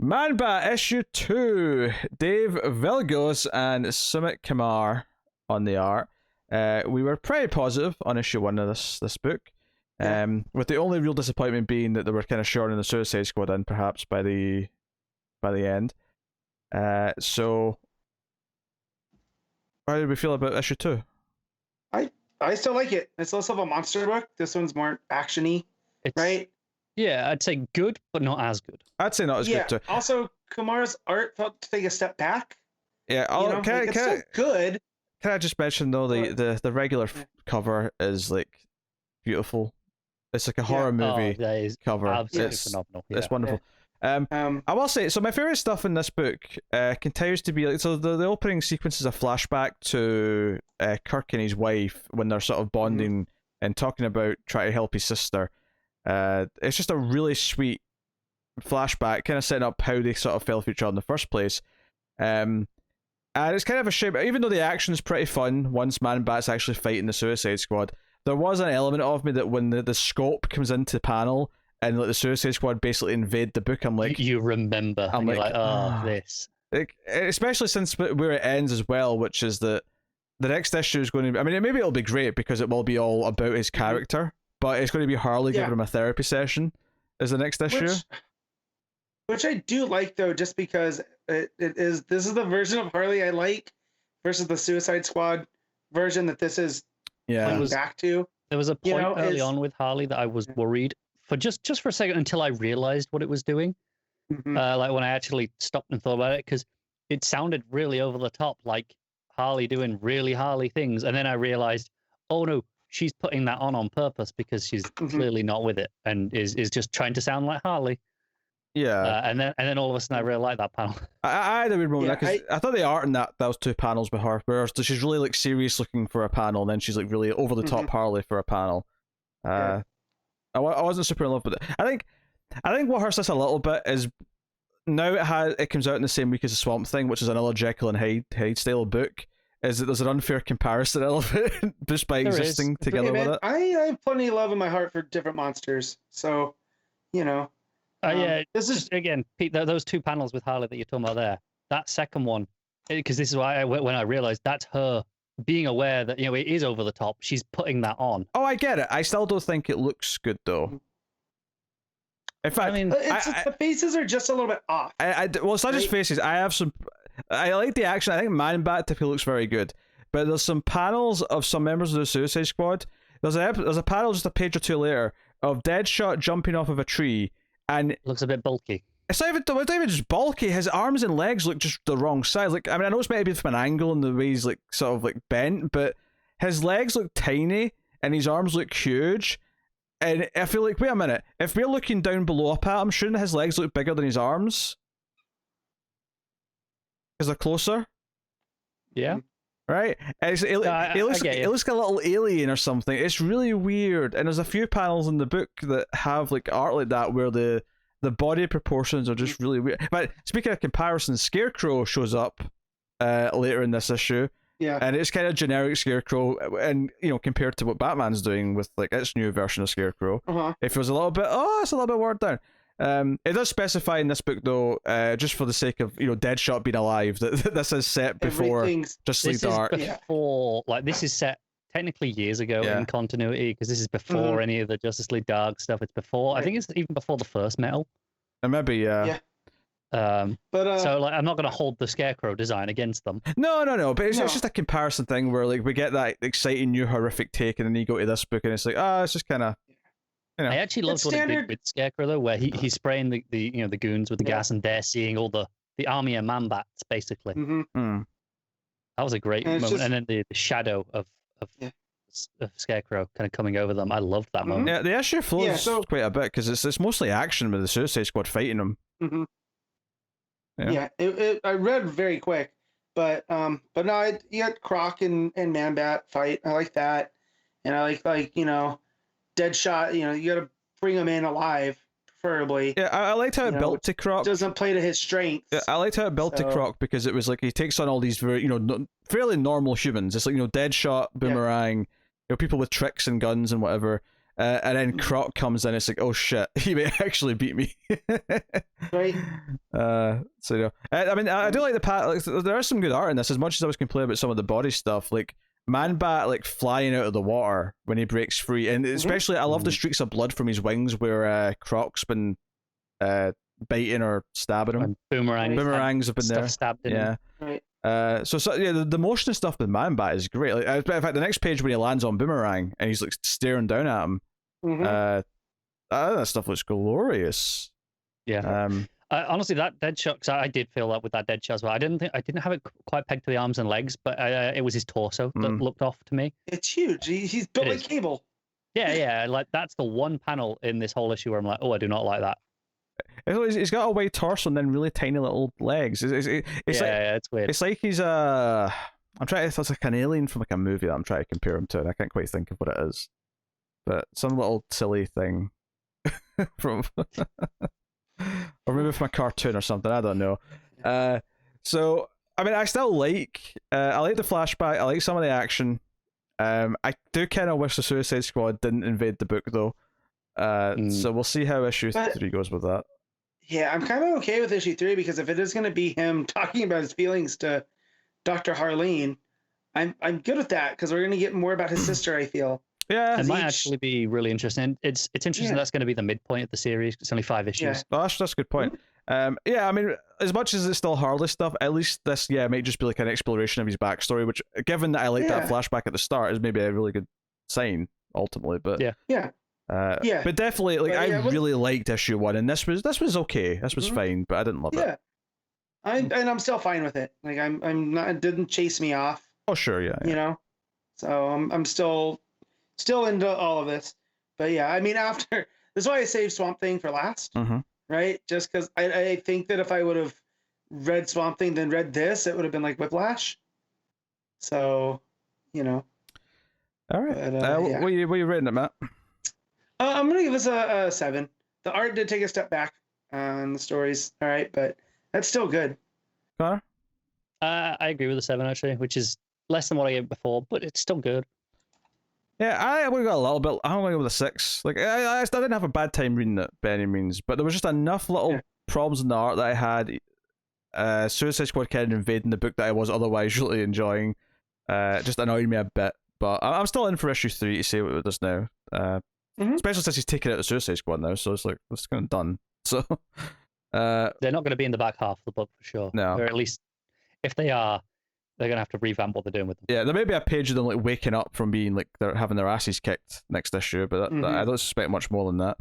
Man-Bat issue 2. Dave Vilgos and Sumit Kumar on the art. We were pretty positive on issue 1 of this book. With the only real disappointment being that they were kind of shorting the Suicide Squad in perhaps by the end. So how did we feel about issue 2? I still like it. It's less of a monster book. This one's more action-y, right? Yeah, I'd say good, but not as good. I'd say not as good too. Also, Kumar's art felt to take a step back. Yeah, it's still good. Can I just mention though the regular cover is like beautiful. It's like a horror movie cover. Absolutely phenomenal. Yeah. It's wonderful. I will say, so my favorite stuff in this book continues to be like, so the opening sequence is a flashback to Kirk and his wife when they're sort of bonding and talking about trying to help his sister. It's just a really sweet flashback, kind of setting up how they sort of fell for each other in the first place. And it's kind of a shame, even though the action's pretty fun once Man-Bat's actually fighting the Suicide Squad, there was an element of me that when the scope comes into the panel and like the Suicide Squad basically invade the book, I'm like, you remember, I'm like, this. Like, especially since where it ends as well, which is that the next issue is going to be, I mean, maybe it'll be great because it will be all about his character, but it's going to be Harley giving him a therapy session as the next issue. Which I do like though, just because this is the version of Harley I like versus the Suicide Squad version that this is coming back to. There was a point early on with Harley that I was worried for just for a second until I realized what it was doing. Like when I actually stopped and thought about it, because it sounded really over the top, like Harley doing really Harley things, and then I realized, oh no, she's putting that on purpose because she's clearly not with it and is just trying to sound like Harley. Yeah, and then all of a sudden I really like that panel. I had a weird moment because I thought the art in those two panels with her, where she's really like serious looking for a panel, and then she's like really over the top Harley for a panel. I wasn't super in love with it. I think what hurts us a little bit is now it comes out in the same week as the Swamp Thing, which is another Jekyll and Hyde style book. Is that there's an unfair comparison element just by existing together with it. I have plenty of love in my heart for different monsters, so this is again, Pete. Those two panels with Harley that you're talking about there. That second one, because this is why when I realized that's her being aware that it is over the top. She's putting that on. Oh, I get it. I still don't think it looks good though. In fact, I mean, the faces are just a little bit off. Well, it's not just faces. I like the action. I think Man-Bat typically looks very good, but there's some panels of some members of the Suicide Squad. There's a panel just a page or two later of Deadshot jumping off of a tree. And it looks a bit bulky. It's not even just bulky. His arms and legs look just the wrong size. Like, I mean, I know it's maybe from an angle and the way he's like sort of like bent, but his legs look tiny and his arms look huge. And I feel like, wait a minute, if we're looking down below up at him, shouldn't his legs look bigger than his arms? Because they're closer. Yeah. Right? It looks like a little alien or something. It's really weird. And there's a few panels in the book that have like art like that where the body proportions are just really weird. But speaking of comparisons, Scarecrow shows up later in this issue. Yeah. And it's kind of generic Scarecrow, and compared to what Batman's doing with like its new version of Scarecrow. If it was a little bit it's a little bit watered down. It does specify in this book though, just for the sake of Deadshot being alive, that this is set before Justice League Dark. Before, like, this is set technically years ago in continuity, because this is before any of the Justice League Dark stuff. It's before, I think it's even before the first Metal. And maybe yeah. So like, I'm not going to hold the Scarecrow design against them. No. But it's just a comparison thing where like we get that exciting new horrific take, and then you go to this book and it's like, it's just kind of. I actually loved what he did with Scarecrow though, where he's spraying the goons with the gas, and they're seeing all the army of Man-Bats basically. That was a great moment, and then the shadow of Scarecrow kind of coming over them. I loved that moment. Yeah, the issue flows quite a bit because it's mostly action with the Suicide Squad fighting them. I read very quick, but no, you got Croc and Man-Bat fight. I like that, and I like Deadshot, you got to bring him in alive, preferably. Yeah, I liked how it built to Croc. Doesn't play to his strengths. Yeah, I liked how it built to Croc because it was like he takes on all these very, fairly normal humans. It's like Deadshot, Boomerang, people with tricks and guns and whatever. And then Croc comes in. It's like, oh shit, he may actually beat me. Right. So you know, I mean, I do like the there is some good art in this. As much as I was complaining about some of the body stuff, like Man-Bat like flying out of the water when he breaks free, and especially I love the streaks of blood from his wings where Croc's been biting or stabbing him. And boomerangs have been there. Stabbed in yeah. Right. So yeah, the motion stuff with Man-Bat is great. Like, in fact, the next page when he lands on Boomerang and he's like staring down at him, that stuff looks glorious. Yeah. Honestly, that dead shot, because I did feel that with that dead shot as well. I didn't have it quite pegged to the arms and legs, but it was his torso that looked off to me. It's huge. He's built like Cable. Yeah. Like that's the one panel in this whole issue where I'm like, oh, I do not like that. He's got a wide torso and then really tiny little legs. It's it's weird. It's like he's I'm trying to. It's like an alien from like a movie that I'm trying to compare him to, and I can't quite think of what it is. But some little silly thing from, or maybe from a cartoon or something. I don't know. So I mean, I still like. I like the flashback. I like some of the action. I do kind of wish the Suicide Squad didn't invade the book though. So we'll see how issue 3 goes with that. Yeah, I'm kind of okay with issue 3 because if it is going to be him talking about his feelings to Dr. Harleen, I'm good with that because we're going to get more about his sister. I feel. Yeah, it might actually be really interesting. It's interesting that's going to be the midpoint of the series. It's only 5 issues. Yeah. Oh, that's a good point. Yeah, I mean, as much as it's still Harley stuff, at least this might just be like an exploration of his backstory. Which, given that I like that flashback at the start, is maybe a really good sign ultimately. But yeah. But definitely, like, I really liked issue 1, and this was okay. This was fine, but I didn't love it. I'm still fine with it. Like I'm not. It didn't chase me off. Oh sure, yeah. You know, so I'm still into all of this. But yeah, I mean, after this is why I saved Swamp Thing for last, right? Just because I think that if I would have read Swamp Thing then read this, it would have been like Whiplash. So, you know. All right. But, what are you rating it, Matt? I'm gonna give this a 7. The art did take a step back on the stories, all right, but that's still good. Connor? I agree with the 7 actually, which is less than what I gave before, but it's still good. Yeah, I would have got a little bit. I'm gonna go with a 6. Like I didn't have a bad time reading it by any means, but there was just enough little problems in the art that I had. Suicide Squad kind of invading the book that I was otherwise really enjoying. Just annoyed me a bit, but I'm still in for issue 3 to see what it does now. Especially since he's taken out the Suicide Squad now, so it's like it's kind of done. So they're not going to be in the back half of the book for sure. No, or at least if they are, they're going to have to revamp what they're doing with them. Yeah, there may be a page of them like waking up from being like they're having their asses kicked next issue, but I don't suspect much more than that.